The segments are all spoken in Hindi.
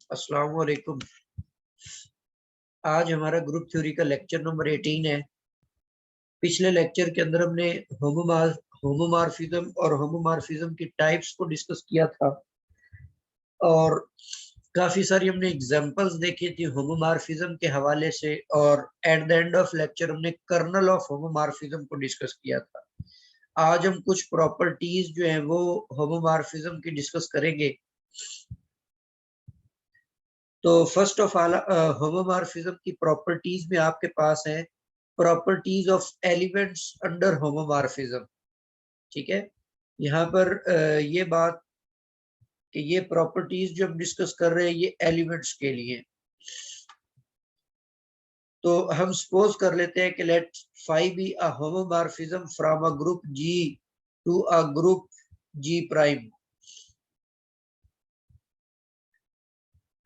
अस्सलाम वालेकुम। आज हमारा ग्रुप थ्योरी का लेक्चर नंबर 18 है। पिछले लेक्चर के अंदर हमने होमोमॉर्फिज्म और होमोमॉर्फिज्म की टाइप्स को डिस्कस किया था और काफी सारी हमने एग्जांपल्स देखी थी होमोमॉर्फिज्म के हवाले से, और at the end of lecture हमने कर्नल ऑफ होमोमॉर्फिज्म को डिस्कस किया था। आज हम कुछ प्रॉपर्टीज जो है वो होमोमॉर्फिज्म की डिस्कस करेंगे। तो फर्स्ट ऑफ ऑल होमोमॉर्फिज्म की प्रॉपर्टीज में आपके पास है properties of elements under homomorphism. ठीक है, यहाँ पर ये बात कि ये प्रॉपर्टीज जो हम डिस्कस कर रहे हैं ये एलिमेंट्स के लिए। तो हम सपोज कर लेते हैं कि let phi be a homomorphism from a group G to a group G prime.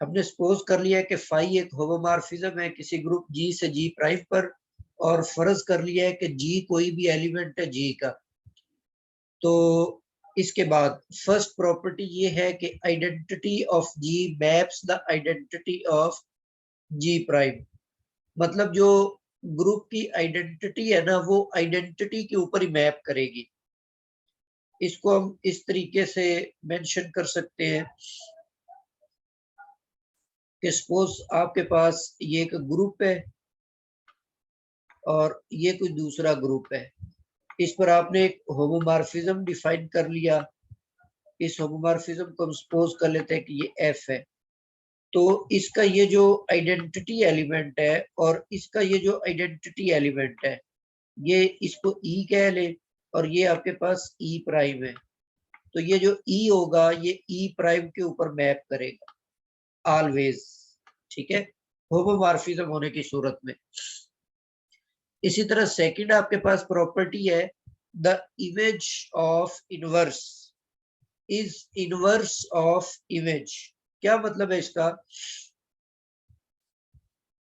हमने सपोज कर लिया है कि फाई एक होमोमॉर्फिज्म है किसी ग्रुप जी से जी प्राइम पर, और फर्ज कर लिया है कि जी कोई भी एलिमेंट है जी का। तो इसके बाद फर्स्ट प्रॉपर्टी ये है कि identity of G maps the identity of G prime. मतलब जो ग्रुप की आइडेंटिटी है ना वो आइडेंटिटी के ऊपर ही मैप करेगी। इसको हम इस तरीके से मेंशन कर सकते हैं कि सपोज आपके पास ये एक ग्रुप है और ये कोई दूसरा ग्रुप है। इस पर आपने एक होमोमॉर्फिज्म डिफाइन कर लिया। इस होमोमॉर्फिज्म को हम सपोज कर लेते हैं कि ये एफ है। तो इसका ये जो आइडेंटिटी एलिमेंट है और इसका ये जो आइडेंटिटी एलिमेंट है, ये इसको ई कह ले और ये आपके पास ई प्राइम है। तो ये जो ई होगा ये ई प्राइम के ऊपर मैप करेगा ऑलवेज। ठीक है, होमोमॉर्फिज्म होने की सूरत में। इसी तरह सेकंड आपके पास प्रॉपर्टी है the image of inverse is inverse of image. क्या मतलब है इसका?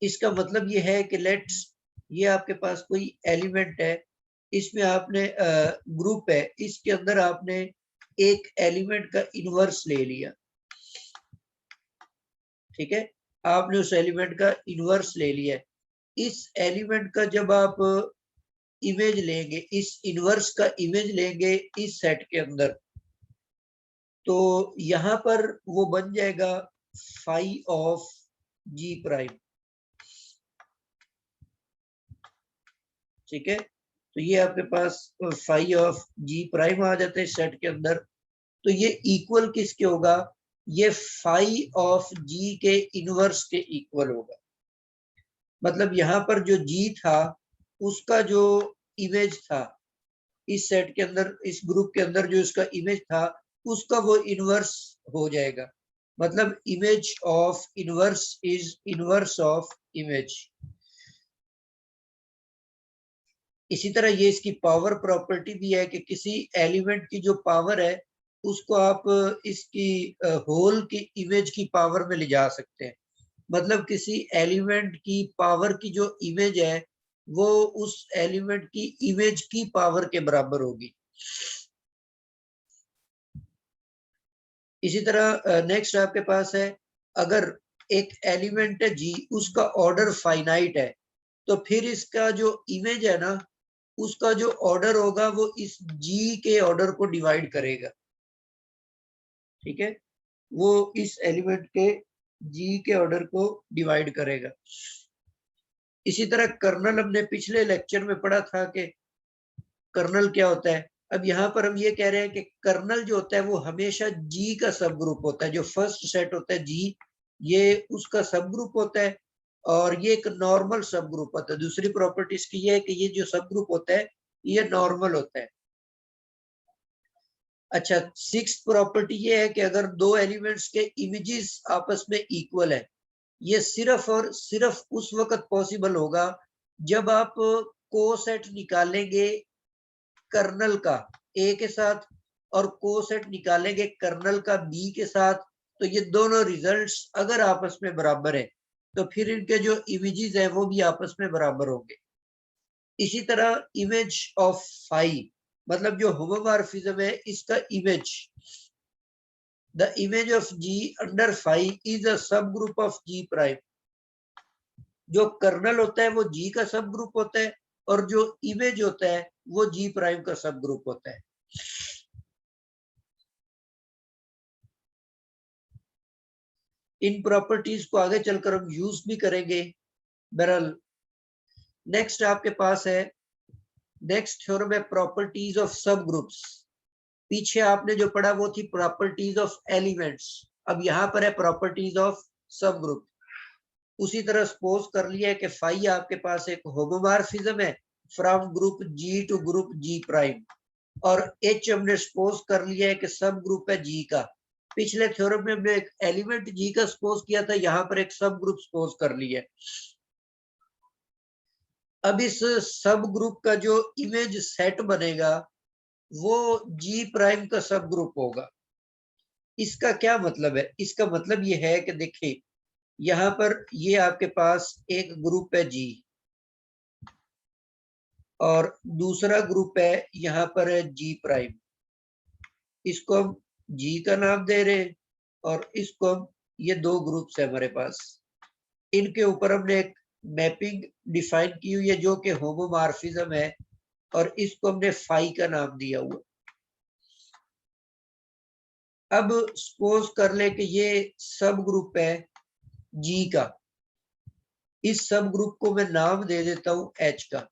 इसका मतलब ये है कि लेट्स ये आपके पास कोई एलिमेंट है, इसमें आपने ग्रुप है, इसके अंदर आपने एक एलिमेंट का इनवर्स ले लिया। ठीक है, आपने उस एलिमेंट का इनवर्स ले लिया। इस एलिमेंट का जब आप इमेज लेंगे, इस इनवर्स का इमेज लेंगे इस सेट के अंदर, तो यहां पर वो बन जाएगा फाई ऑफ जी प्राइम। ठीक है, तो ये आपके पास फाई ऑफ जी प्राइम आ जाता है सेट के अंदर। तो ये इक्वल किसके होगा? ये फाई ऑफ जी के इनवर्स के इक्वल होगा। मतलब यहाँ पर जो जी था उसका जो इमेज था इस सेट के अंदर, इस ग्रुप के अंदर जो इसका इमेज था उसका वो इनवर्स हो जाएगा। मतलब image of inverse is inverse of image. इसी तरह ये इसकी पावर प्रॉपर्टी भी है कि किसी एलिमेंट की जो पावर है उसको आप इसकी होल की इमेज की पावर में ले जा सकते हैं। मतलब किसी एलिमेंट की पावर की जो इमेज है वो उस एलिमेंट की इमेज की पावर के बराबर होगी। इसी तरह नेक्स्ट आपके पास है, अगर एक एलिमेंट है जी, उसका ऑर्डर फाइनाइट है, तो फिर इसका जो इमेज है ना उसका जो ऑर्डर होगा वो इस जी के ऑर्डर को डिवाइड करेगा। ठीक है, वो इस एलिमेंट के जी के ऑर्डर को डिवाइड करेगा। इसी तरह कर्नल हमने पिछले लेक्चर में पढ़ा था कि कर्नल क्या होता है। अब यहाँ पर हम ये कह रहे हैं कि कर्नल जो होता है वो हमेशा जी का सब ग्रुप होता है। जो फर्स्ट सेट होता है जी, ये उसका सब ग्रुप होता है और ये एक नॉर्मल सब ग्रुप होता है। दूसरी प्रॉपर्टी इसकी ये है कि ये जो सब ग्रुप होता है ये नॉर्मल होता है। अच्छा, सिक्स प्रॉपर्टी ये है कि अगर दो एलिमेंट्स के इमेजेस आपस में इक्वल है, ये सिर्फ और सिर्फ उस वक्त पॉसिबल होगा जब आप कोसेट निकालेंगे कर्नल का ए के साथ और कोसेट निकालेंगे कर्नल का बी के साथ। तो ये दोनों रिजल्ट्स अगर आपस में बराबर है तो फिर इनके जो इमेजेस है वो भी आपस में बराबर होंगे। इसी तरह इमेज ऑफ फाई, मतलब जो होमोमॉर्फिज्म है इसका image, the image of G under phi is a subgroup of G prime. जो कर्नल होता है वो जी का सब ग्रुप होता है और जो इमेज होता है वो जी प्राइम का सब ग्रुप होता है। इन प्रॉपर्टीज को आगे चलकर हम यूज भी करेंगे बहरहाल। नेक्स्ट आपके पास है, नेक्स्ट थ्योरम है प्रॉपर्टीज ऑफ सब ग्रुप्स। पीछे आपने जो पढ़ा वो थी प्रॉपर्टीज ऑफ एलिमेंट्स, अब यहाँ पर है प्रॉपर्टीज ऑफ सब ग्रुप। उसी तरह सपोज कर लिया है कि फाई आपके पास एक होमोमॉर्फिज्म है from group G to group G prime, और एच हमने सपोज कर लिया है कि सब ग्रुप है जी का। पिछले थ्योरम में हमने एक एलिमेंट जी का सपोज किया था, यहाँ पर एक सब ग्रुप सपोज कर लिया है। अब इस सब ग्रुप का जो इमेज सेट बनेगा वो जी प्राइम का सब ग्रुप होगा। इसका क्या मतलब है? इसका मतलब ये है कि देखिए यहाँ पर ये आपके पास एक ग्रुप है जी और दूसरा ग्रुप है यहाँ पर है जी प्राइम। इसको हम जी का नाम दे रहे हैं और इसको हम, ये दो ग्रुप्स है हमारे पास, इनके ऊपर हमने एक मैपिंग डिफाइन की हुई है जो कि होमोमॉर्फिज्म है और इसको हमने फाई का नाम दिया हुआ। अब सपोज कर ले कि ये सब ग्रुप है जी का, इस सब ग्रुप को मैं नाम दे देता हूं एच का।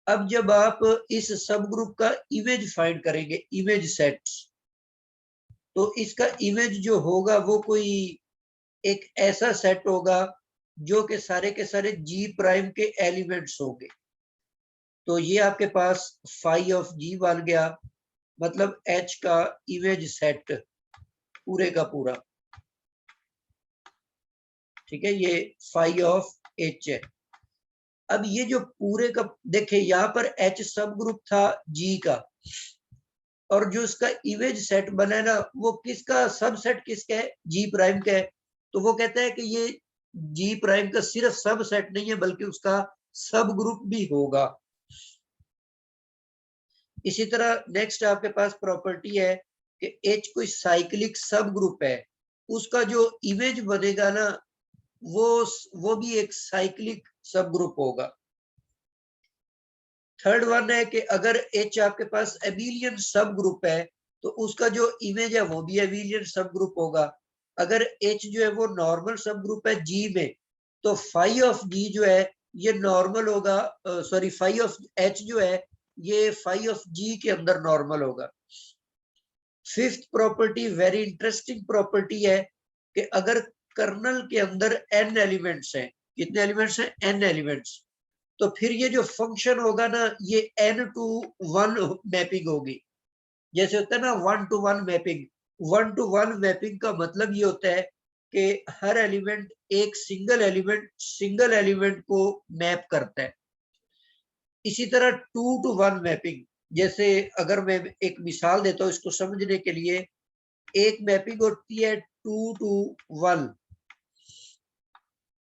अब जब आप इस सब ग्रुप का इमेज फाइंड करेंगे, इमेज सेट्स, तो इसका इमेज जो होगा वो कोई एक ऐसा सेट होगा जो कि सारे के सारे जी प्राइम के एलिमेंट्स होंगे। तो ये आपके पास फाई ऑफ जी बन गया, मतलब एच का इमेज सेट पूरे का पूरा। ठीक है, ये फाई ऑफ एच है। अब ये जो पूरे का देखिए यहाँ पर एच सब ग्रुप था जी का, और जो इसका इमेज सेट बना है ना वो किसका सब सेट किसका है? जी प्राइम का है। तो वो कहता है कि ये जी प्राइम का सिर्फ सब सेट नहीं है बल्कि उसका सब ग्रुप भी होगा। इसी तरह नेक्स्ट आपके पास प्रॉपर्टी है कि एच कोई साइक्लिक सब ग्रुप है, उसका जो इमेज बनेगा ना वो भी एक साइक्लिक सब ग्रुप होगा। थर्ड वन है कि अगर एच आपके पास एबिलियन सब ग्रुप है तो उसका जो इमेज है वो भी एबिलियन सब ग्रुप होगा। अगर एच जो है वो नॉर्मल सब ग्रुप है जी में तो फाई ऑफ जी जो है ये नॉर्मल होगा, सॉरी फाई ऑफ एच जो है ये फाई ऑफ जी के अंदर नॉर्मल होगा। Fifth property very interesting property है कि अगर कर्नल के अंदर एन एलिमेंट्स हैं, कितने एलिमेंट्स हैं? एन एलिमेंट्स, तो फिर ये जो फंक्शन होगा ना ये n-to-1 मैपिंग होगी। जैसे होता है ना 1-to-1 मैपिंग। 1-to-1 मैपिंग का मतलब ये होता है कि हर एलिमेंट एक सिंगल एलिमेंट को मैप करता है। इसी तरह 2-to-1 मैपिंग, जैसे अगर मैं एक मिसाल देता हूँ इसको समझने के लिए, एक मैपिंग होती है 2-to-1।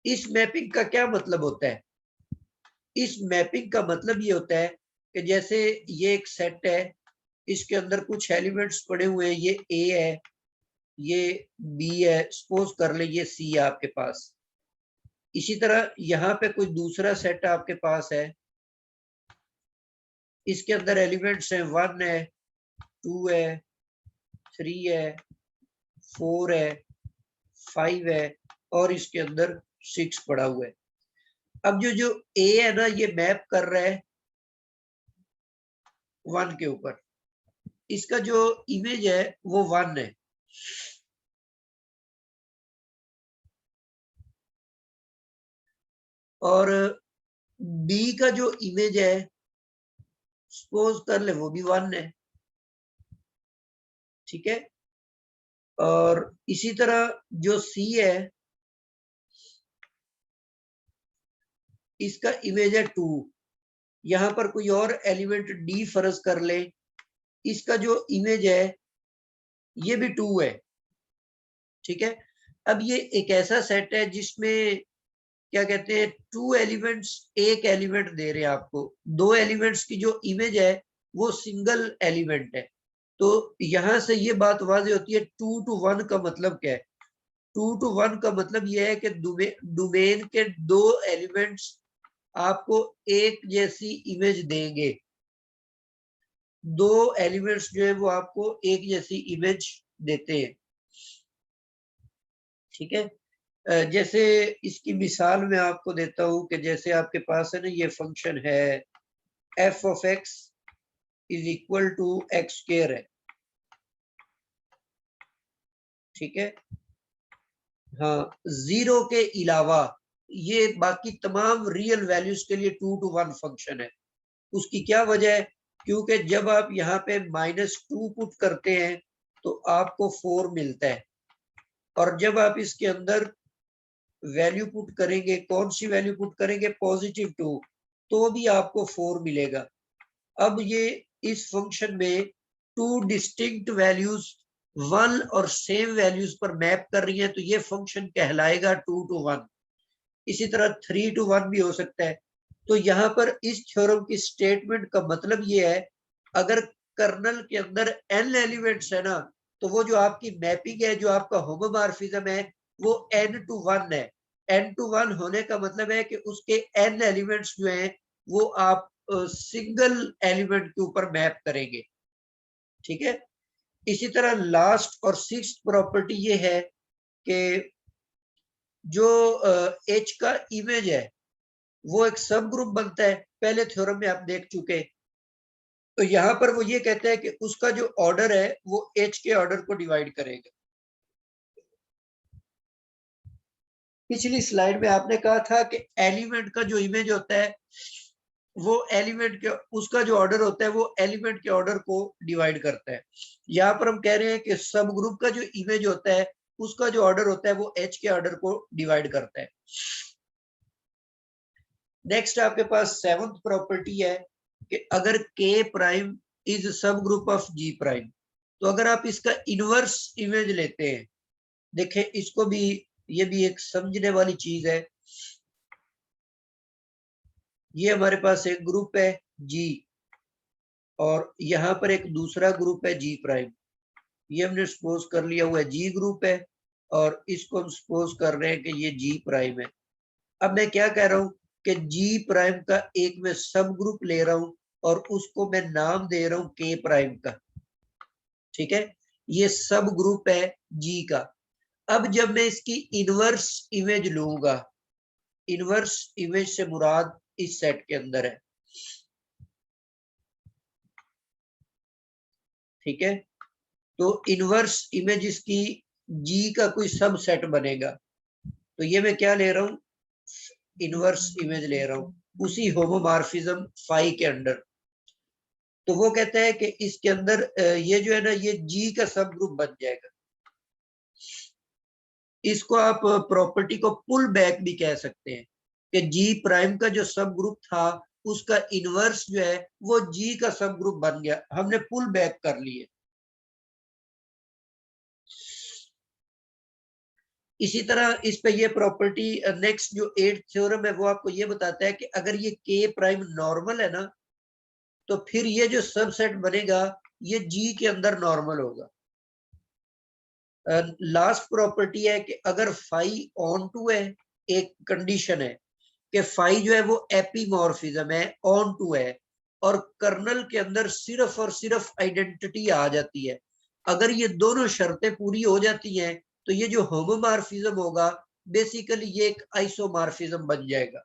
इस मैपिंग का क्या मतलब होता है? इस मैपिंग का मतलब ये होता है कि जैसे ये एक सेट है, इसके अंदर कुछ एलिमेंट्स पड़े हुए हैं, ये ए है, ये बी है, सपोज कर ले ये सी है आपके पास। इसी तरह यहाँ पे कोई दूसरा सेट आपके पास है, इसके अंदर एलिमेंट्स हैं 1 है, 2 है, 3 है, 4 है, 5 है और इसके अंदर 6 पड़ा हुआ है। अब जो जो ए है ना ये मैप कर रहा है 1 के ऊपर, इसका जो इमेज है वो 1 है। और बी का जो इमेज है सपोज कर ले वो भी 1 है। ठीक है, और इसी तरह जो सी है इसका इमेज है 2। यहां पर कोई और एलिमेंट डी फर्ज कर ले, इसका जो इमेज है ये भी 2 है। ठीक है, अब ये एक ऐसा सेट है जिसमें क्या कहते हैं 2 एलिमेंट्स एक एलिमेंट दे रहे हैं आपको, 2 एलिमेंट्स की जो इमेज है वो सिंगल एलिमेंट है। तो यहां से ये बात वाज़ेह होती है 2 to 1 का मतलब क्या है। 2 to 1 का मतलब यह है कि डोमेन के दो एलिमेंट्स आपको एक जैसी इमेज देंगे। दो एलिमेंट्स जो है वो आपको एक जैसी इमेज देते हैं, ठीक है। जैसे इसकी मिसाल मैं आपको देता हूं कि जैसे आपके पास है ना, ये फंक्शन है f of x is equal to x square है, ठीक है। हाँ, जीरो के अलावा ये बाकी तमाम रियल वैल्यूज के लिए 2 to 1 फंक्शन है। उसकी क्या वजह है? क्योंकि जब आप यहाँ पे -2 पुट करते हैं तो आपको 4 मिलता है, और जब आप इसके अंदर वैल्यू पुट करेंगे, कौन सी वैल्यू पुट करेंगे? +2, तो भी आपको 4 मिलेगा। अब ये इस फंक्शन में टू डिस्टिंक्ट वैल्यूज वन और सेम वैल्यूज पर मैप कर रही है, तो ये फंक्शन कहलाएगा 2 to 1। इसी तरह 3 to 1 भी हो सकता है। तो यहाँ पर इस थ्योरम की स्टेटमेंट का मतलब ये है, अगर कर्नल के अंदर n एलिमेंट्स है ना, तो वो जो आपकी मैपिंग है, जो आपका होमोमॉर्फिज्म है, वो n to 1 है। n to 1 होने का मतलब है कि उसके n एलिमेंट्स जो हैं वो आप सिंगल एलिमेंट के ऊपर मैप करेंगे, ठीक है। इसी तरह लास्ट और सिक्स्थ प्रॉपर्टी ये है कि जो H का इमेज है वो एक सब ग्रुप बनता है, पहले थ्योरम में आप देख चुके। तो यहां पर वो ये कहता है कि उसका जो ऑर्डर है वो H के ऑर्डर को डिवाइड करेगा। पिछली स्लाइड में आपने कहा था कि एलिमेंट का जो इमेज होता है वो एलिमेंट के, उसका जो ऑर्डर होता है वो एलिमेंट के ऑर्डर को डिवाइड करता है। यहाँ पर हम कह रहे हैं कि सब ग्रुप का जो इमेज होता है उसका जो ऑर्डर होता है वो H के ऑर्डर को डिवाइड करता है। नेक्स्ट आपके पास सेवंथ प्रॉपर्टी है कि अगर K प्राइम इज सब ग्रुप ऑफ G प्राइम, तो अगर आप इसका इनवर्स इमेज लेते हैं, देखें इसको भी, ये भी एक समझने वाली चीज है। ये हमारे पास एक ग्रुप है G, और यहाँ पर एक दूसरा ग्रुप है G प्राइम। ये हमने सपोज कर लिया हुआ है G ग्रुप है, और इसको हम सपोज कर रहे हैं कि ये G प्राइम है। अब मैं क्या कह रहा हूं कि G प्राइम का एक मैं सब ग्रुप ले रहा हूं और उसको मैं नाम दे रहा हूं K प्राइम का, ठीक है। ये सब ग्रुप है G का। अब जब मैं इसकी इनवर्स इमेज लूंगा, इनवर्स इमेज से मुराद इस सेट के अंदर है, ठीक है। तो इनवर्स इमेज इसकी G का कोई सब सेट बनेगा, तो ये मैं क्या ले रहा हूं? इनवर्स इमेज ले रहा हूं उसी होमोमॉर्फिज्म फाई के अंडर। तो वो कहता है कि इसके अंदर ये जो है ना, ये G का सब ग्रुप बन जाएगा। इसको आप प्रॉपर्टी को पुल बैक भी कह सकते हैं कि G प्राइम का जो सब ग्रुप था उसका इनवर्स जो है वो G का सब ग्रुप बन गया, हमने पुल बैक कर लिए। इसी तरह इस पे ये प्रॉपर्टी, नेक्स्ट जो 8th थ्योरम है वो आपको ये बताता है कि अगर ये K प्राइम नॉर्मल है ना, तो फिर ये जो सबसेट बनेगा ये G के अंदर नॉर्मल होगा। लास्ट प्रॉपर्टी है कि अगर फाई ऑन टू है, एक कंडीशन है कि फाई जो है वो एपीमॉर्फिज्म है, ऑन टू है, और कर्नल के अंदर सिर्फ और सिर्फ आइडेंटिटी आ जाती है। अगर ये दोनों शर्तें पूरी हो जाती हैं तो ये जो होमोमॉर्फिज्म होगा बेसिकली ये एक आइसोमॉर्फिज्म बन जाएगा।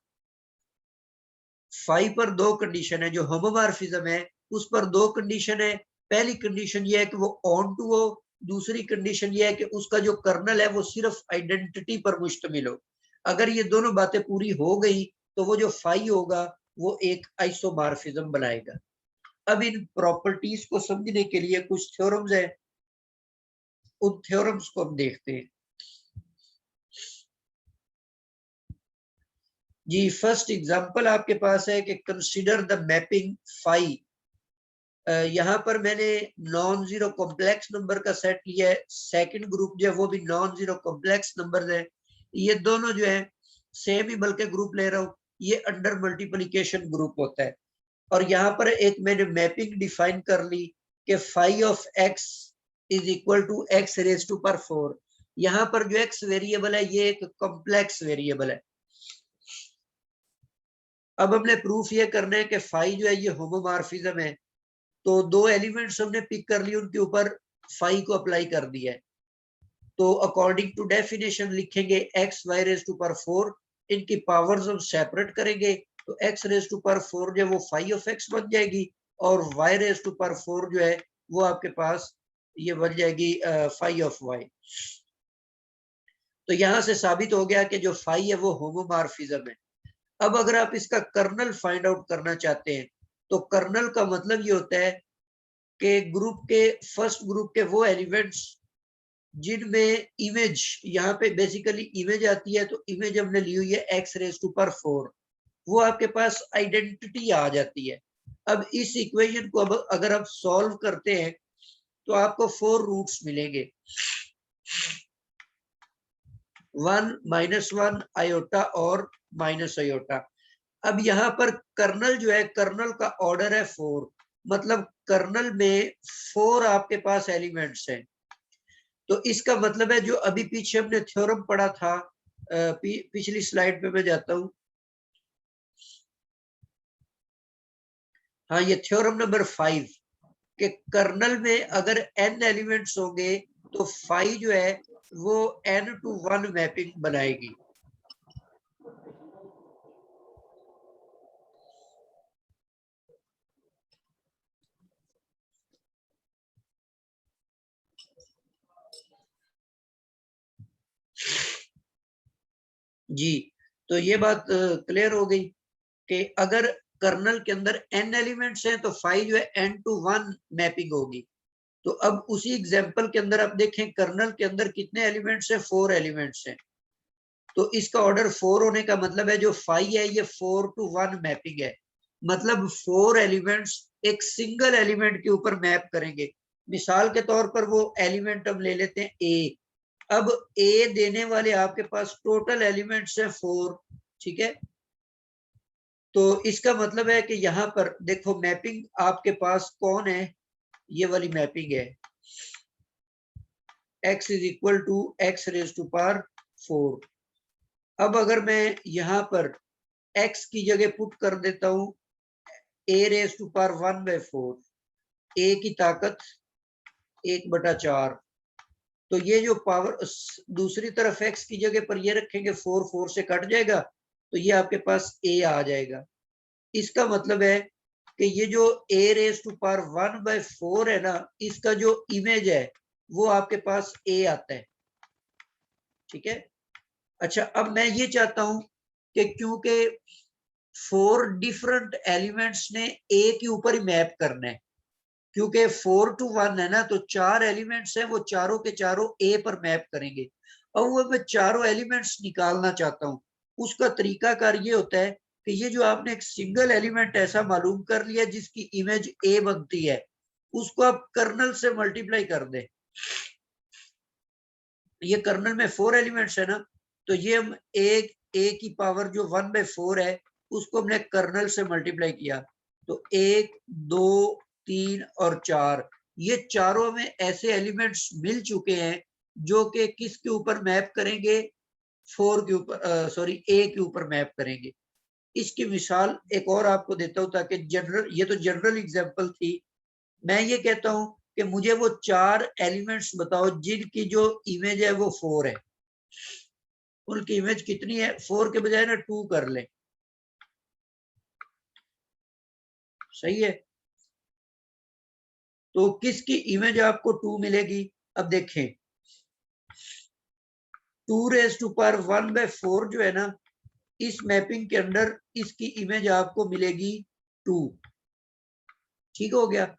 फाई पर दो कंडीशन है, जो होमोमॉर्फिज्म है उस पर दो कंडीशन है। पहली कंडीशन ये है कि वो ऑन टू हो, दूसरी कंडीशन ये है कि उसका जो कर्नल है वो सिर्फ आइडेंटिटी पर मुश्तमिल हो। अगर ये दोनों बातें पूरी हो गई तो वो जो फाई होगा वो एक आइसोमॉर्फिज्म बनाएगा। अब इन प्रॉपर्टीज को समझने के लिए कुछ थ्योरम्स है, उन थ्योरम्स को हम देखते हैं। जी, फर्स्ट एग्जांपल आपके पास है कि कंसीडर द मैपिंग फाई। यहाँ पर मैंने नॉन जीरो कॉम्प्लेक्स नंबर का सेट लिया है, सेकंड ग्रुप जो है वो भी नॉन जीरो कॉम्प्लेक्स नंबर है। ये दोनों जो है सेम ही बल्कि ग्रुप ले रहा हूँ, ये अंडर मल्टीप्लिकेशन ग्रुप होता है। और यहाँ पर एक मैंने मैपिंग डिफाइन कर ली कि phi of x is equal to x raise to power 4। यहाँ पर जो एक्स वेरिएबल है ये एक कॉम्प्लेक्स वेरिएबल है। अब हमने प्रूफ ये करना है कि फाई जो है ये होमोमॉर्फिज्म है। तो दो एलिमेंट्स हमने पिक कर लिए, उनके ऊपर फाई को अप्लाई कर दिया है। तो अकॉर्डिंग टू डेफिनेशन लिखेंगे x y raise to power 4, इनकी पावर्स हम सेपरेट करेंगे तो एक्स रेज टू पावर 4 जो है वो फाई ऑफ एक्स बन जाएगी, और वाई रेज टू पावर 4 जो है वो आपके पास ये बन जाएगी फाई ऑफ वाई। तो यहां से साबित हो गया कि जो फाई है वो होमोमॉर्फिज्म है। अब अगर आप इसका कर्नल फाइंड आउट करना चाहते हैं तो कर्नल का मतलब ये होता है कि ग्रुप के फर्स्ट ग्रुप के वो एलिमेंट्स जिनमें इमेज, यहाँ पे बेसिकली इमेज आती है, तो इमेज हमने ली हुई है एक्स रेज टू पावर 4, वो आपके पास आइडेंटिटी आ जाती है। अब इस इक्वेशन को अब अगर आप सॉल्व करते हैं तो आपको 4 रूट्स मिलेंगे, 1 -1 आयोटा और माइनस आयोटा। अब यहाँ पर कर्नल जो है, कर्नल का ऑर्डर है 4, मतलब कर्नल में 4 आपके पास एलिमेंट्स हैं। तो इसका मतलब है जो अभी पीछे हमने थ्योरम पढ़ा था, पिछली स्लाइड पे मैं जाता हूं। हाँ, ये थ्योरम नंबर 5 कि कर्नल में अगर n एलिमेंट्स होंगे तो फाई जो है वो n/1 मैपिंग बनाएगी। जी, तो ये बात क्लियर हो गई कि अगर कर्नल के अंदर n एलिमेंट्स हैं तो फाई जो है n/1 मैपिंग होगी। तो अब उसी एग्जांपल के अंदर आप देखें कर्नल के अंदर कितने एलिमेंट्स हैं, 4 एलिमेंट्स हैं। तो इसका ऑर्डर 4 होने का मतलब है जो फाई है ये 4/1 मैपिंग है, मतलब 4 एलिमेंट्स एक सिंगल एलिमेंट के ऊपर मैप करेंगे। मिसाल के तौर पर वो एलिमेंट हम ले लेते हैं ए। अब ए देने वाले आपके पास टोटल एलिमेंट्स हैं 4, ठीक है। तो इसका मतलब है कि यहाँ पर देखो मैपिंग आपके पास कौन है, ये वाली मैपिंग है x is equal to x raise to power 4। अब अगर मैं यहाँ पर x की जगह पुट कर देता हूं a raise to power 1/4, a की ताकत 1/4, तो ये जो पावर दूसरी तरफ x की जगह पर ये रखेंगे 4 से कट जाएगा, तो ये आपके पास a आ जाएगा। इसका मतलब है कि ये जो a रेज टू पावर 1/4 है ना, इसका जो इमेज है वो आपके पास a आता है, ठीक है। अच्छा, अब मैं ये चाहता हूं कि क्योंकि 4 डिफरेंट एलिमेंट्स ने a के ऊपर ही मैप करना है, क्योंकि 4/1 है ना, तो 4 एलिमेंट्स हैं वो चारों के चारों a पर मैप करेंगे। अब वो मैं चारों एलिमेंट्स निकालना चाहता हूँ, उसका तरीकाकार ये होता है कि ये जो आपने एक सिंगल एलिमेंट ऐसा मालूम कर लिया जिसकी इमेज a बनती है, उसको आप कर्नल से मल्टीप्लाई कर दें। ये कर्नल में 4 एलिमेंट्स है ना, तो ये हम एक a की पावर जो 1/4 है उसको हमने कर्नल से मल्टीप्लाई किया, तो 1, 2, 3 और 4, ये चारों में ऐसे एलिमेंट्स मिल चुके हैं जो कि किसके ऊपर मैप करेंगे, 4 के ऊपर, सॉरी a के ऊपर मैप करेंगे। इसकी मिसाल एक और आपको देता हूं ताकि जनरल, ये तो जनरल एग्जांपल थी। मैं ये कहता हूं कि मुझे वो 4 एलिमेंट्स बताओ जिनकी जो इमेज है वो 4 है। उनकी इमेज कितनी है, 4 के बजाय ना 2 कर लें, सही है। तो किसकी इमेज आपको 2 मिलेगी, अब देखें 2 रेज टू पावर 1/4 जो है ना, इस मैपिंग के अंदर इसकी इमेज आपको मिलेगी 2, ठीक हो गया।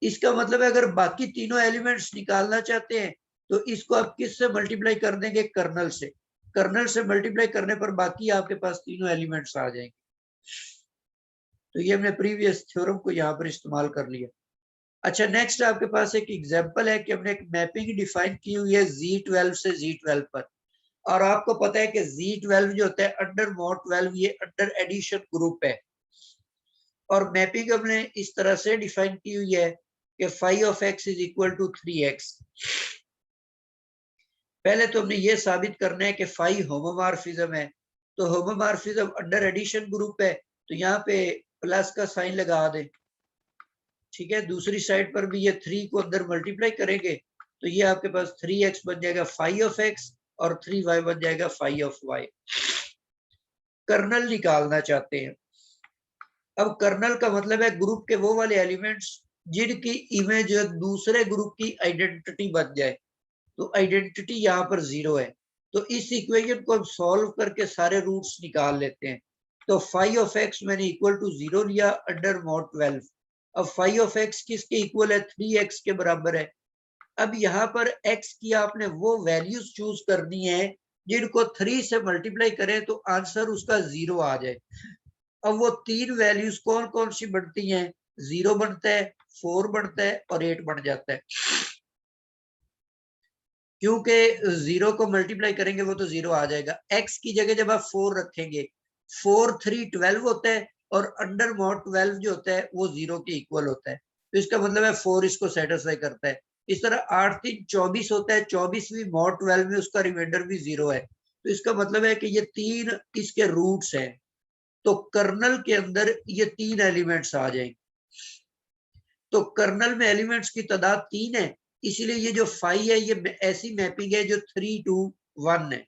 इसका मतलब है अगर बाकी तीनों एलिमेंट्स निकालना चाहते हैं तो इसको आप किससे मल्टीप्लाई कर देंगे, कर्नल से। कर्नल से मल्टीप्लाई करने पर बाकी आपके पास तीनों एलिमेंट्स आ जाएंगे। तो ये हमने प्रीवियस थ्योरम को यहाँ पर इस्तेमाल कर लिया। अच्छा, नेक्स्ट आपके पास एक एग्जांपल है कि हमने एक मैपिंग डिफाइन की हुई है Z12 से Z12 पर, और आपको पता है कि Z12 जो होता है अंडर मॉड 12, ये अंडर एडिशन ग्रुप है। और मैपिंग हमने इस तरह से डिफाइन की हुई है कि phi of x is equal to 3x। पहले तो हमने ये साबित करना है कि फाई होमोमॉर्फिज्म है, तो होमोमॉर्फिज्म अंडर एडिशन ग्रुप है, तो यहाँ पे प्लस का साइन लगा दें, ठीक है। दूसरी साइड पर भी ये 3 को अंदर मल्टीप्लाई करेंगे तो ये आपके पास 3x बन जाएगा फाई ऑफ एक्स और 3y बन जाएगा फाई ऑफ y। कर्नल निकालना चाहते हैं। अब कर्नल का मतलब है ग्रुप के वो वाले एलिमेंट्स जिनकी इमेज दूसरे ग्रुप की आइडेंटिटी बन जाए, तो आइडेंटिटी यहाँ पर 0 है। तो इस इक्वेशन को हम सॉल्व करके सारे रूट्स निकाल लेते हैं। तो फाई ऑफ एक्स मैंने इक्वल टू 0 लिया अंडर मॉड 12। अब फाई ऑफ एक्स किसके इक्वल है? 3x के बराबर है। अब यहाँ पर x की आपने वो वैल्यूज चूज करनी है जिनको 3 से मल्टीप्लाई करें तो आंसर उसका 0 आ जाए। अब वो 3 वैल्यूज कौन कौन सी बनती हैं? 0 बनता है, 4 बनता है और 8 बन जाता है। क्योंकि 0 को मल्टीप्लाई करेंगे वो तो 0 आ जाएगा। x की जगह जब आप 4 रखेंगे, 4 3 12 होता है और अंडर मॉड 12 जो होता है वो 0 के इक्वल होता है, तो इसका मतलब है 4 इसको सेटिस्फाई करता है। इस तरह 8 3 24 होता है, 24 भी मॉड 12 में उसका रिमाइंडर भी 0 है, तो इसका मतलब है कि ये 3 इसके रूट्स हैं। तो कर्नल के अंदर ये 3 एलिमेंट्स आ जाएंगे। तो कर्नल में एलिमेंट्स की तादाद 3 है, इसीलिए ये जो फाई है ये ऐसी मैपिंग है जो 3 2 1 है।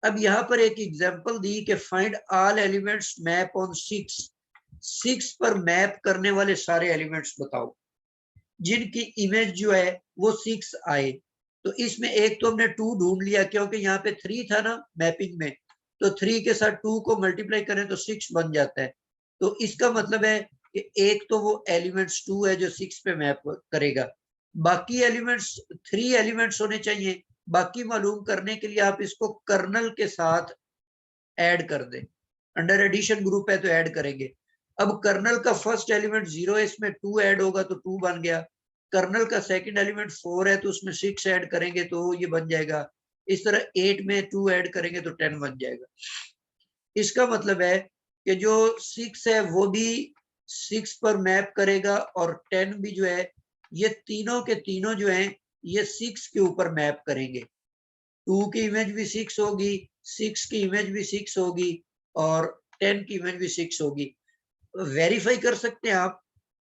अब यहाँ पर एक एग्जांपल दी कि find all elements map on 6। 6 पर मैप करने वाले सारे एलिमेंट्स बताओ जिनकी इमेज जो है वो 6 आए। तो इसमें एक तो हमने 2 ढूंढ लिया क्योंकि यहाँ पे 3 था ना मैपिंग में, तो 3 के साथ 2 को मल्टीप्लाई करें तो 6 बन जाता है। तो इसका मतलब है कि एक तो वो एलिमेंट्स 2 है जो 6 पे मैप करेगा, बाकी एलिमेंट्स 3 एलिमेंट्स होने चाहिए। बाकी मालूम करने के लिए आप इसको कर्नल के साथ ऐड कर दें। अंडर एडिशन ग्रुप है तो ऐड करेंगे। अब कर्नल का फर्स्ट एलिमेंट 0 है, इसमें 2 ऐड होगा तो 2 बन गया। कर्नल का सेकंड एलिमेंट 4 है तो उसमें 6 ऐड करेंगे तो ये बन जाएगा। इस तरह 8 में 2 ऐड करेंगे तो 10 बन जाएगा। इसका मतलब है कि जो 6 है वो भी 6 पर मैप करेगा और 10 भी जो है, ये तीनों के तीनों जो हैं ये 6 के ऊपर मैप करेंगे। 2 की इमेज भी 6 होगी, 6 की इमेज भी 6 होगी और 10 की इमेज भी 6 होगी। वेरीफाई कर सकते हैं आप।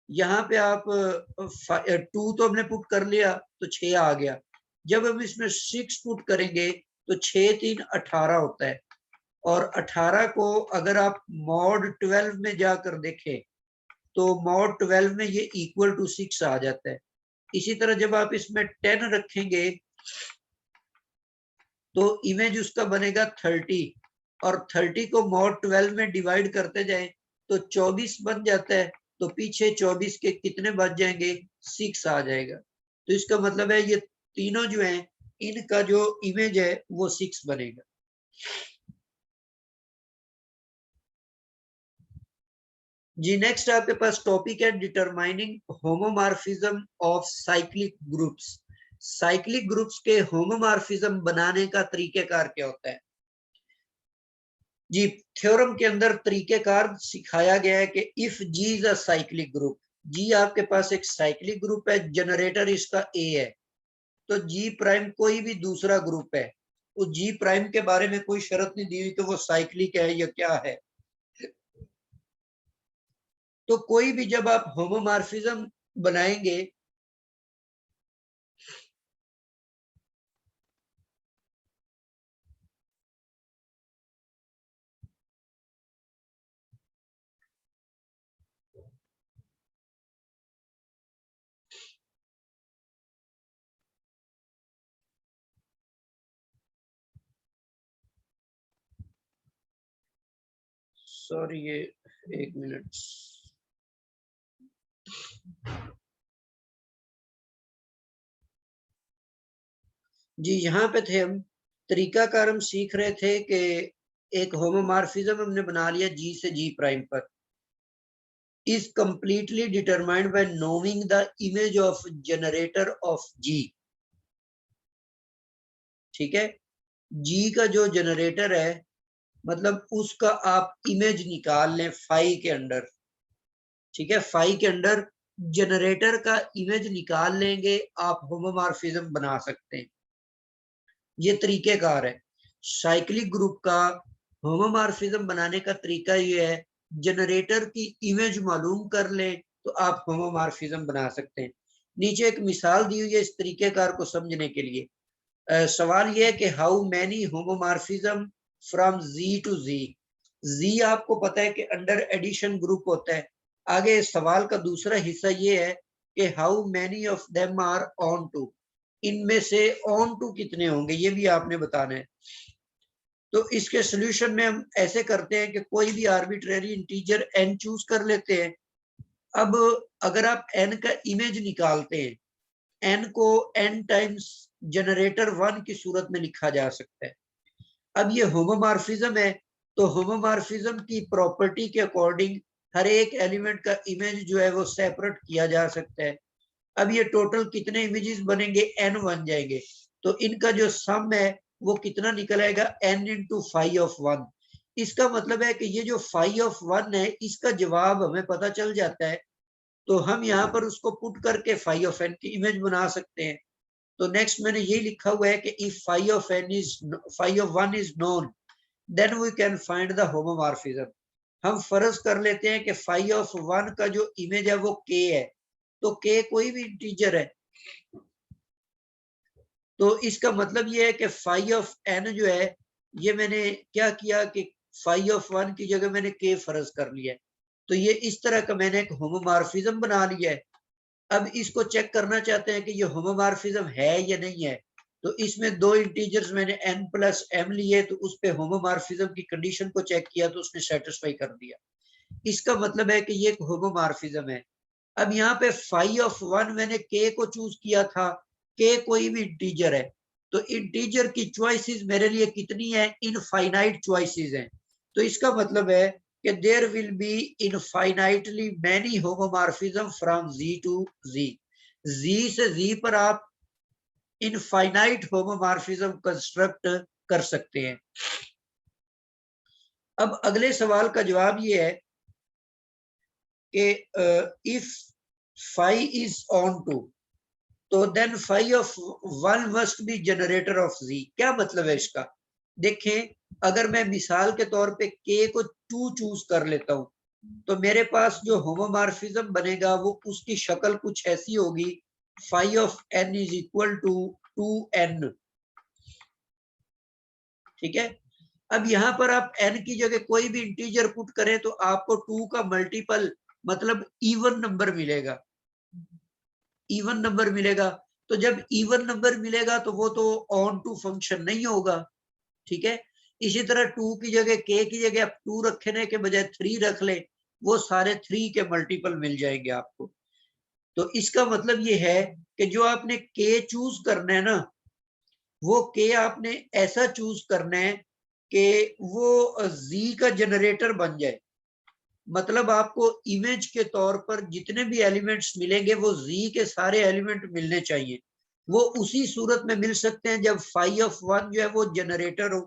यहाँ पे आप 2 तो हमने पुट कर लिया तो 6 आ गया। जब हम इसमें 6 पुट करेंगे तो 6 3 18 होता है, और 18 को अगर आप मॉड 12 में जाकर देखें तो मॉड 12 में ये इक्वल टू 6 आ जाता है। इसी तरह जब आप इसमें 10 रखेंगे तो इमेज उसका बनेगा 30, और 30 को मॉड 12 में डिवाइड करते जाएं तो 24 बन जाता है। तो पीछे 24 के कितने बच जाएंगे? 6 आ जाएगा। तो इसका मतलब है ये तीनों जो हैं इनका जो इमेज है वो 6 बनेगा। जी नेक्स्ट आपके पास टॉपिक है determining homomorphism of cyclic groups. Cyclic groups के होमोमॉर्फिज्म बनाने का तरीकेकार क्या होता है? जी थ्योरम के अंदर तरीकेकार सिखाया गया है कि if G is a cyclic group, G आपके पास एक साइक्लिक ग्रुप है, जनरेटर इसका ए है, तो जी प्राइम कोई भी दूसरा ग्रुप है, उस जी प्राइम के बारे में कोई शर्त नहीं दी हुई कि वो साइक्लिक है या क्या है। तो कोई भी जब आप होमोमॉर्फिज्म बनाएंगे सॉरी ये 1 मिनट। जी यहाँ पे थे हम, तरीकाकार हम सीख रहे थे कि एक होमोमॉर्फिज्म हमने बना लिया जी से जी प्राइम पर, is completely determined by knowing the image of generator of G। ठीक है, G का जो जनरेटर है मतलब उसका आप इमेज निकाल लें फाई के अंडर। ठीक है, फाई के अंडर जनरेटर का इमेज निकाल लेंगे, आप होमोमॉर्फिज्म बना सकते हैं। ये तरीकेकार है। साइक्लिक ग्रुप का होमोमॉर्फिज्म बनाने का तरीका ये है, जनरेटर की इमेज मालूम कर ले तो आप होमोमॉर्फिज्म बना सकते हैं। नीचे एक मिसाल दी हुई है इस तरीकेकार को समझने के लिए। सवाल ये है कि how many homomorphism from G to G. G आपको पता है कि अंडर एडिशन ग्रुप होता है। आगे सवाल का दूसरा हिस्सा ये है कि how many of them are onto, इनमें से ऑन टू कितने होंगे, ये भी आपने बताना है। तो इसके सोल्यूशन में हम ऐसे करते हैं कि कोई भी आर्बिट्रेरी इंटीजर n चूज कर लेते हैं। अब अगर आप n का इमेज निकालते हैं, n को n टाइम्स जनरेटर 1 की सूरत में लिखा जा सकता है। अब ये होमोमॉर्फिज्म है, तो होमोमॉर्फिज्म की प्रॉपर्टी के अकॉर्डिंग हर एक एलिमेंट का इमेज जो है वो सेपरेट किया जा सकता है। अब ये टोटल कितने इमेजेस बनेंगे, n बन जाएंगे। तो इनका जो सम है वो कितना निकल आएगा, n इंटू फाइव ऑफ 1। इसका मतलब है कि ये जो फाइव ऑफ 1 है, इसका जवाब हमें पता चल जाता है, तो हम यहाँ पर उसको पुट करके फाइव ऑफ n की इमेज बना सकते हैं। तो नेक्स्ट मैंने ये लिखा हुआ है कि if phi of 1 is known then we can find the homomorphism. हम फर्ज कर लेते हैं कि फाइव ऑफ 1 का जो इमेज है वो k है, तो k कोई भी इंटीजर है। तो इसका मतलब ये है कि फाइव ऑफ n जो है, ये मैंने क्या किया कि फाइव ऑफ 1 की जगह मैंने k फर्ज कर लिया है। तो ये इस तरह का मैंने एक होमोमॉर्फिज्म बना लिया है। अब इसको चेक करना चाहते हैं कि ये होमोमॉर्फिज्म है या नहीं है। तो इसमें दो इंटीजर्स मैंने n प्लस m लिए, तो उस पे होमोमॉर्फिज्म की कंडीशन को चेक किया तो उसने सेटिस्फाई कर दिया। इसका मतलब है कि ये एक होमोमॉर्फिज्म है। अब यहाँ पे फाइव ऑफ 1 मैंने k को चूज किया था, k कोई भी इंटीजर है, तो इंटीजर की चॉइसेस मेरे लिए कितनी है, इनफाइनाइट चॉइसेस हैं। तो इसका मतलब है कि there will be infinitely many homomorphism from z to z। z से z पर आप इनफाइनाइट होमोमॉर्फिज्म कंस्ट्रक्ट कर सकते हैं। अब अगले सवाल का जवाब ये है कि if five is onto, तो then five of 1 must be generator of z। क्या मतलब है इसका, देखें, अगर मैं मिसाल के तौर पे k को 2 चूज कर लेता हूं, तो मेरे पास जो होमोमॉर्फिज्म बनेगा वो उसकी शक्ल कुछ ऐसी होगी, phi of n is equal to 2n। ठीक है। अब यहाँ पर आप n की जगह कोई भी इंटीजर पुट करें तो आपको 2 का मल्टीपल मतलब इवन नंबर मिलेगा, इवन नंबर मिलेगा। तो जब इवन नंबर मिलेगा तो वो तो ऑन टू फंक्शन नहीं होगा। ठीक है। इसी तरह 2 की जगह k की जगह आप 2 रखने के बजाय 3 रख ले, वो सारे 3 के मल्टीपल मिल जाएंगे आपको। तो इसका मतलब ये है कि जो आपने k चूज करना है ना, वो k आपने ऐसा चूज करना है कि वो z का जनरेटर बन जाए। मतलब आपको इमेज के तौर पर जितने भी एलिमेंट्स मिलेंगे वो z के सारे एलिमेंट मिलने चाहिए। वो उसी सूरत में मिल सकते हैं जब फाइव ऑफ 1 जो है वो जनरेटर हो।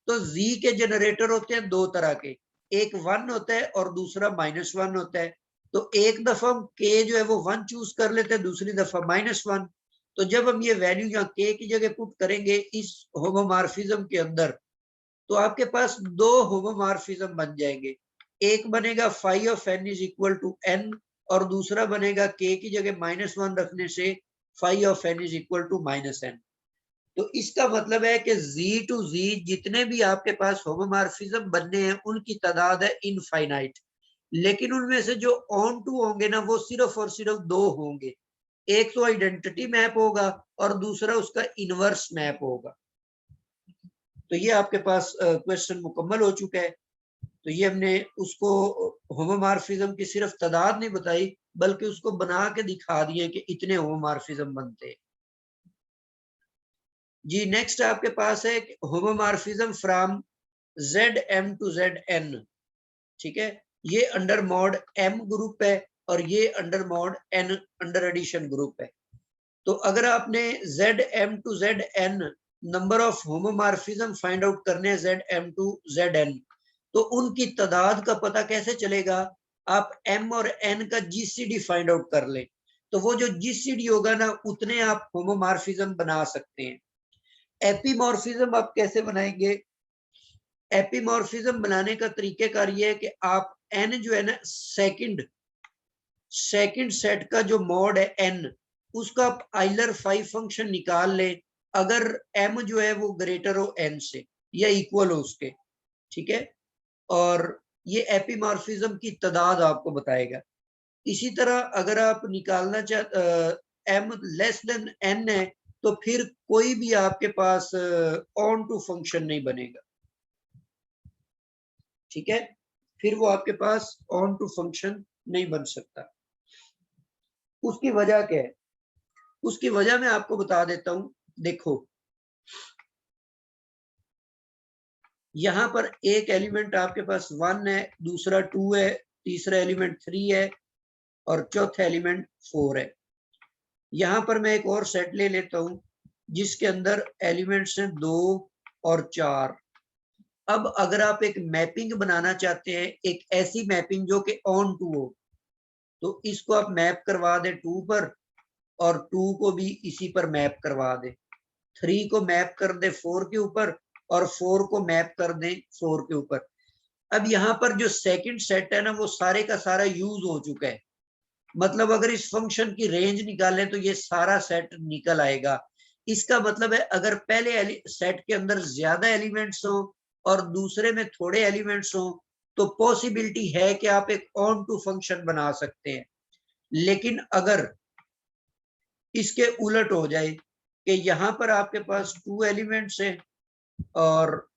तो z के जनरेटर होते हैं दो तरह के, एक 1 होता है और दूसरा -1 होता है। तो एक दफा हम k जो है वो 1 चूज कर लेते हैं, दूसरी दफा -1। तो जब हम ये वैल्यू यहाँ k की जगह पुट करेंगे इस होमोमॉर्फिज्म के अंदर, तो आपके पास दो होमोमॉर्फिज्म बन जाएंगे। एक बनेगा phi of n is equal to n, और दूसरा बनेगा k की जगह -1 रखने से phi of n is equal to -n। तो इसका मतलब है कि z टू z जितने भी आपके पास होमोमॉर्फिज्म बनने हैं उनकी तादाद है इनफाइनाइट, लेकिन उनमें से जो ऑन टू होंगे ना वो सिर्फ और सिर्फ दो होंगे। एक तो आइडेंटिटी मैप होगा और दूसरा उसका इनवर्स मैप होगा। तो ये आपके पास क्वेश्चन मुकम्मल हो चुका है। तो ये हमने उसको होमोमॉर्फिज्म की सिर्फ तादाद नहीं बताई, बल्कि उसको बना के दिखा दिए कि इतने होमोमॉर्फिज्म बनते हैं। जी नेक्स्ट आपके पास है homomorphism from zm to zn। ठीक है। ये अंडर मॉड m ग्रुप है और ये under mod n under addition group है। तो अगर आपने zm to zn number of homomorphism find out करने हैं zm टू zn, तो उनकी तादाद का पता कैसे चलेगा आप m और n का जीसीडी फाइंड आउट कर ले, तो वो जो जीसीडी होगा ना उतने आप होमोमॉर्फिज्म बना सकते हैं। एपीमॉर्फिज्म आप कैसे बनाएंगे? एपीमॉर्फिज्म बनाने का तरीकेकार ये है कि आप n जो है ना सेकंड सेट का जो मॉड है n, उसका आप आइलर 5 फंक्शन निकाल ले अगर m जो है वो ग्रेटर हो n से या इक्वल हो उसके, ठीक है। और ये एपीमॉर्फिज्म की तादाद आपको बताएगा। इसी तरह अगर आप निकालना m लेस देन n है तो फिर कोई भी आपके पास ऑन टू फंक्शन नहीं बनेगा, ठीक है। फिर वो आपके पास ऑन टू फंक्शन नहीं बन सकता। उसकी वजह क्या है? उसकी वजह मैं आपको बता देता हूं। देखो यहां पर एक एलिमेंट आपके पास 1 है, दूसरा 2 है, तीसरा एलिमेंट 3 है और चौथा एलिमेंट 4 है। यहां पर मैं एक और सेट ले लेता हूं जिसके अंदर एलिमेंट्स हैं 2 और 4। अब अगर आप एक मैपिंग बनाना चाहते हैं, एक ऐसी मैपिंग जो कि ऑन टू हो, तो इसको आप मैप करवा दे 2 पर और 2 को भी इसी पर मैप करवा दे, 3 को मैप कर दे 4 के ऊपर और 4 को मैप कर दे 4 के ऊपर। अब यहाँ पर जो सेकंड सेट है ना वो सारे का सारा यूज हो चुका है। मतलब अगर इस फंक्शन की रेंज निकालें तो ये सारा सेट निकल आएगा। इसका मतलब है अगर पहले सेट के अंदर ज्यादा एलिमेंट्स हो और दूसरे में थोड़े एलिमेंट्स हो तो पॉसिबिलिटी है कि आप एक ऑन टू फंक्शन बना सकते हैं। लेकिन अगर इसके उलट हो जाए कि यहां पर आपके पास 2 एलिमेंट्स हैं और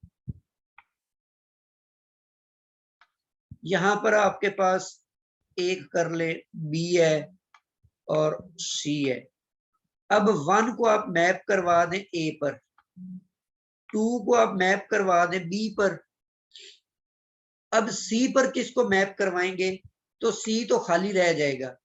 यहां पर आपके पास एक कर ले बी है और सी है। अब 1 को आप मैप करवा दें ए पर, 2 को आप मैप करवा दें बी पर। अब सी पर किसको मैप करवाएंगे? तो सी तो खाली रह जाएगा।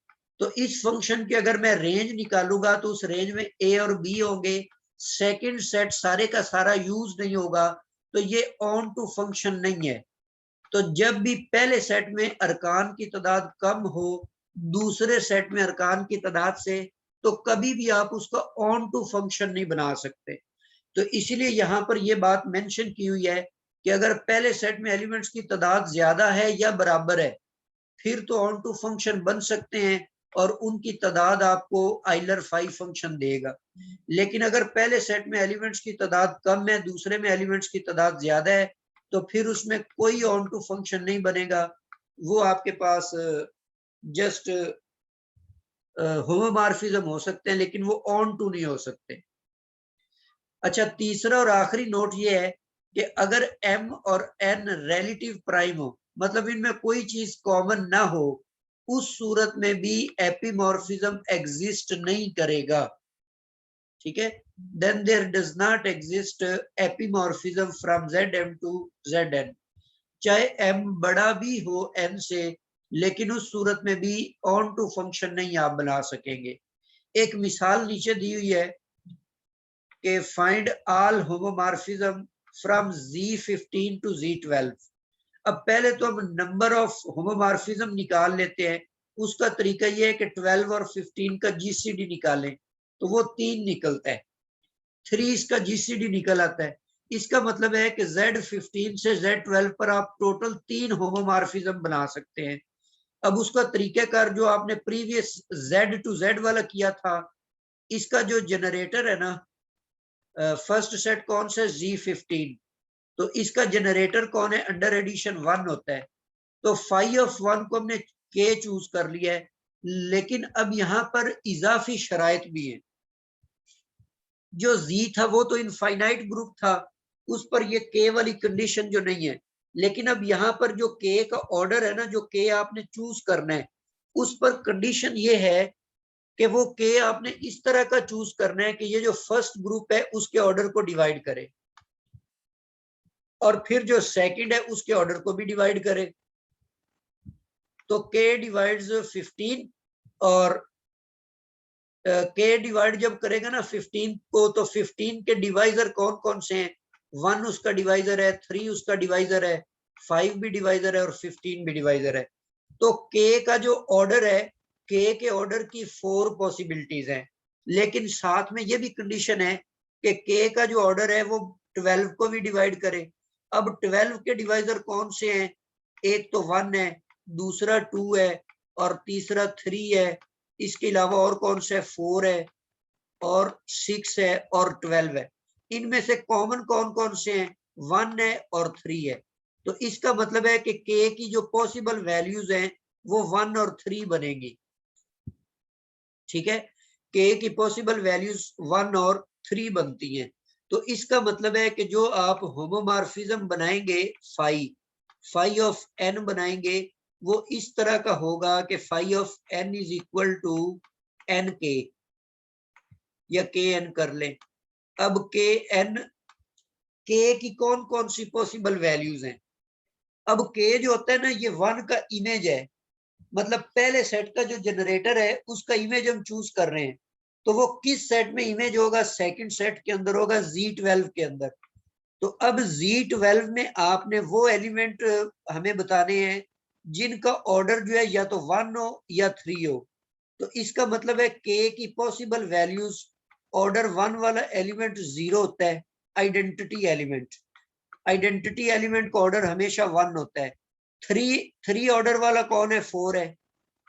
तो इस फंक्शन की अगर मैं रेंज निकालूंगा तो उस रेंज में ए और बी होंगे, सेकंड सेट सारे का सारा यूज नहीं होगा, तो ये ऑन टू फंक्शन नहीं है। तो जब भी पहले सेट में अरकान की तादाद कम हो दूसरे सेट में अरकान की तादाद से, तो कभी भी आप उसका ऑन टू फंक्शन नहीं बना सकते। तो इसीलिए यहाँ पर यह बात मेंशन की हुई है कि अगर पहले सेट में एलिमेंट्स की तादाद ज्यादा है या बराबर है फिर तो ऑन टू फंक्शन बन सकते हैं और उनकी तादाद आपको आइलर 5 फंक्शन देगा। लेकिन अगर पहले सेट में एलिमेंट्स की तादाद कम है दूसरे में एलिमेंट्स की तादाद ज्यादा है तो फिर उसमें कोई ऑन टू फंक्शन नहीं बनेगा। वो आपके पास जस्ट होमोमॉर्फिज्म हो सकते हैं लेकिन वो ऑन टू नहीं हो सकते। अच्छा, तीसरा और आखिरी नोट ये है कि अगर m और n रिलेटिव प्राइम हो, मतलब इनमें कोई चीज कॉमन ना हो, उस सूरत में भी एपीमॉर्फिज्म एग्जिस्ट नहीं करेगा, ठीक है। Then there does not exist epimorphism from zm to zn, चाहे m बड़ा भी हो n से, लेकिन उस सूरत में भी ऑन टू फंक्शन नहीं आप बना सकेंगे। एक मिसाल नीचे दी हुई है कि find all homomorphism from Z15 to Z12। अब पहले तो हम नंबर ऑफ होमोमॉर्फिज्म निकाल लेते हैं। उसका तरीका यह है कि 12 और 15 का जीसीडी निकालें तो वो 3 निकलता है, 3 इसका जीसीडी निकल आता है। इसका मतलब है कि Z15 से Z12 पर आप टोटल 3 होमोमॉर्फिज्म बना सकते हैं। अब उसका तरीकाकार जो आपने प्रीवियस Z टू Z वाला किया था, इसका जो जनरेटर है ना, फर्स्ट सेट कौन सा? Z15, तो इसका जनरेटर कौन है? अंडर एडिशन 1 होता है। तो फाई ऑफ 1 को हमने K चूज कर लिया है, लेकिन अब यहां पर इजाफी शराइत भी है। जो Z था वो तो इनफाइनाइट ग्रुप था, उस पर ये K वाली कंडीशन जो नहीं है, लेकिन अब यहाँ पर जो K का ऑर्डर है ना, जो K आपने चूज करना है, उस पर कंडीशन ये है कि वो K आपने इस तरह का चूज करना है कि ये जो फर्स्ट ग्रुप है उसके ऑर्डर को डिवाइड करे और फिर जो सेकंड है उसके ऑर्डर को भी डिवाइड करे। तो K डिवाइड्स 15 और K डिवाइड जब करेगा ना 15 को, तो 15 के डिवाइजर कौन कौन से हैं? 1 उसका डिवाइजर है, 3 उसका डिवाइजर है, 5 भी डिवाइजर है और 15 भी डिवाइजर है। तो के का जो ऑर्डर है, के के ऑर्डर की 4 पॉसिबिलिटीज हैं, लेकिन साथ में ये भी कंडीशन है कि के का जो ऑर्डर है वो 12 को भी डिवाइड करे। अब 12 के डिवाइजर कौन से हैं? एक तो 1 है, दूसरा 2 है और तीसरा 3 है। इसके अलावा और कौन सा है? 4 है और 6 है और 12 है। इनमें से कॉमन कौन कौन से हैं? 1 है और 3 है। तो इसका मतलब है कि के की जो पॉसिबल वैल्यूज हैं वो 1 और 3 बनेंगी। ठीक है, के की पॉसिबल वैल्यूज 1 और 3 बनती हैं। तो इसका मतलब है कि जो आप होमोमॉर्फिज्म बनाएंगे फाई ऑफ एन बनाएंगे, वो इस तरह का होगा कि phi of n is equal to n k, या के एन कर लें। अब के एन, के की कौन कौन सी पॉसिबल वैल्यूज हैं? अब के जो होता है ना, ये 1 का इमेज है, मतलब पहले सेट का जो जनरेटर है उसका इमेज हम चूज कर रहे हैं। तो वो किस सेट में इमेज होगा? सेकंड सेट के अंदर होगा, Z12 के अंदर। तो अब Z12 में आपने वो एलिमेंट हमें बताने हैं जिनका ऑर्डर जो है या तो 1 हो या 3 हो। तो इसका मतलब है के की पॉसिबल वैल्यूज, ऑर्डर 1 वाला एलिमेंट 0 होता है, आइडेंटिटी एलिमेंट का ऑर्डर हमेशा 1 होता है। थ्री ऑर्डर वाला कौन है? 4 है,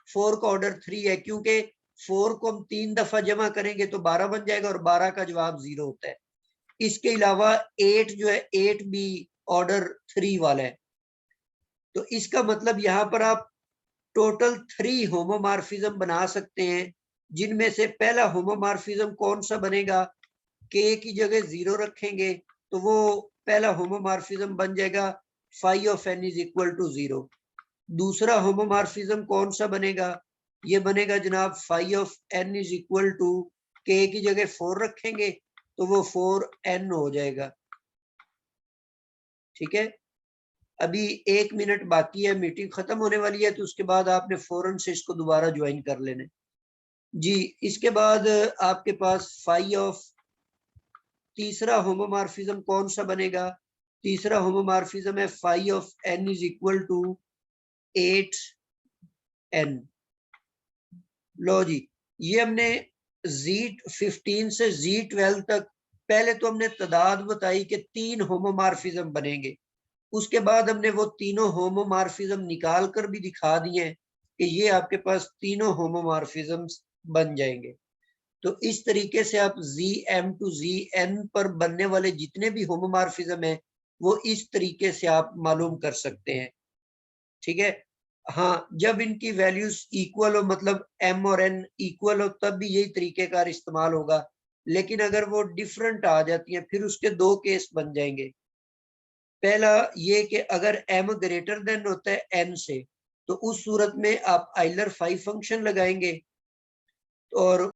4 का ऑर्डर 3 है, क्योंकि 4 को हम 3 दफा जमा करेंगे तो 12 बन जाएगा और 12 का जवाब 0 होता है। इसके अलावा 8 जो है, 8 भी ऑर्डर 3 वाला है। तो इसका मतलब यहाँ पर आप टोटल 3 होमोमॉर्फिज्म बना सकते हैं, जिनमें से पहला होमोमॉर्फिज्म कौन सा बनेगा? के की जगह 0 रखेंगे तो वो पहला होमोमॉर्फिज्म बन जाएगा phi of n is equal to 0। दूसरा होमोमॉर्फिज्म कौन सा बनेगा? ये बनेगा जनाब phi of n is equal to, k की जगह 4 रखेंगे तो वो 4n हो जाएगा। ठीक है, अभी 1 मिनट बाकी है, मीटिंग खत्म होने वाली है, तो उसके बाद आपने फौरन से इसको दोबारा ज्वाइन कर लेना जी। इसके बाद आपके पास फाई ऑफ, तीसरा होमोमॉर्फिज्म कौन सा बनेगा? तीसरा होमोमॉर्फिज्म है phi of n is equal to 8n। लो जी, ये हमने Z15 से Z12 तक, पहले तो हमने तादाद बताई कि 3 होमोमॉर्फिज्म बनेंगे। उसके बाद हमने वो तीनों होमोमॉर्फिज्म निकाल कर भी दिखा दिए हैं कि ये आपके पास तीनों होमोमॉर्फिज्म्स बन जाएंगे। तो इस तरीके से आप ZM to ZN पर बनने वाले जितने भी होमोमॉर्फिज्म हैं वो इस तरीके से आप मालूम कर सकते हैं। ठीक है, हाँ, जब इनकी वैल्यूज इक्वल हो, मतलब m और n इक्वल हो, तब भी यही तरीकेकार इस्तेमाल होगा। लेकिन अगर वो डिफरेंट आ जाती हैं फिर उसके 2 केस बन जाएंगे। पहला ये कि अगर m ग्रेटर देन होता है n से, तो उस सूरत में आप आइलर फाई फंक्शन लगाएंगे और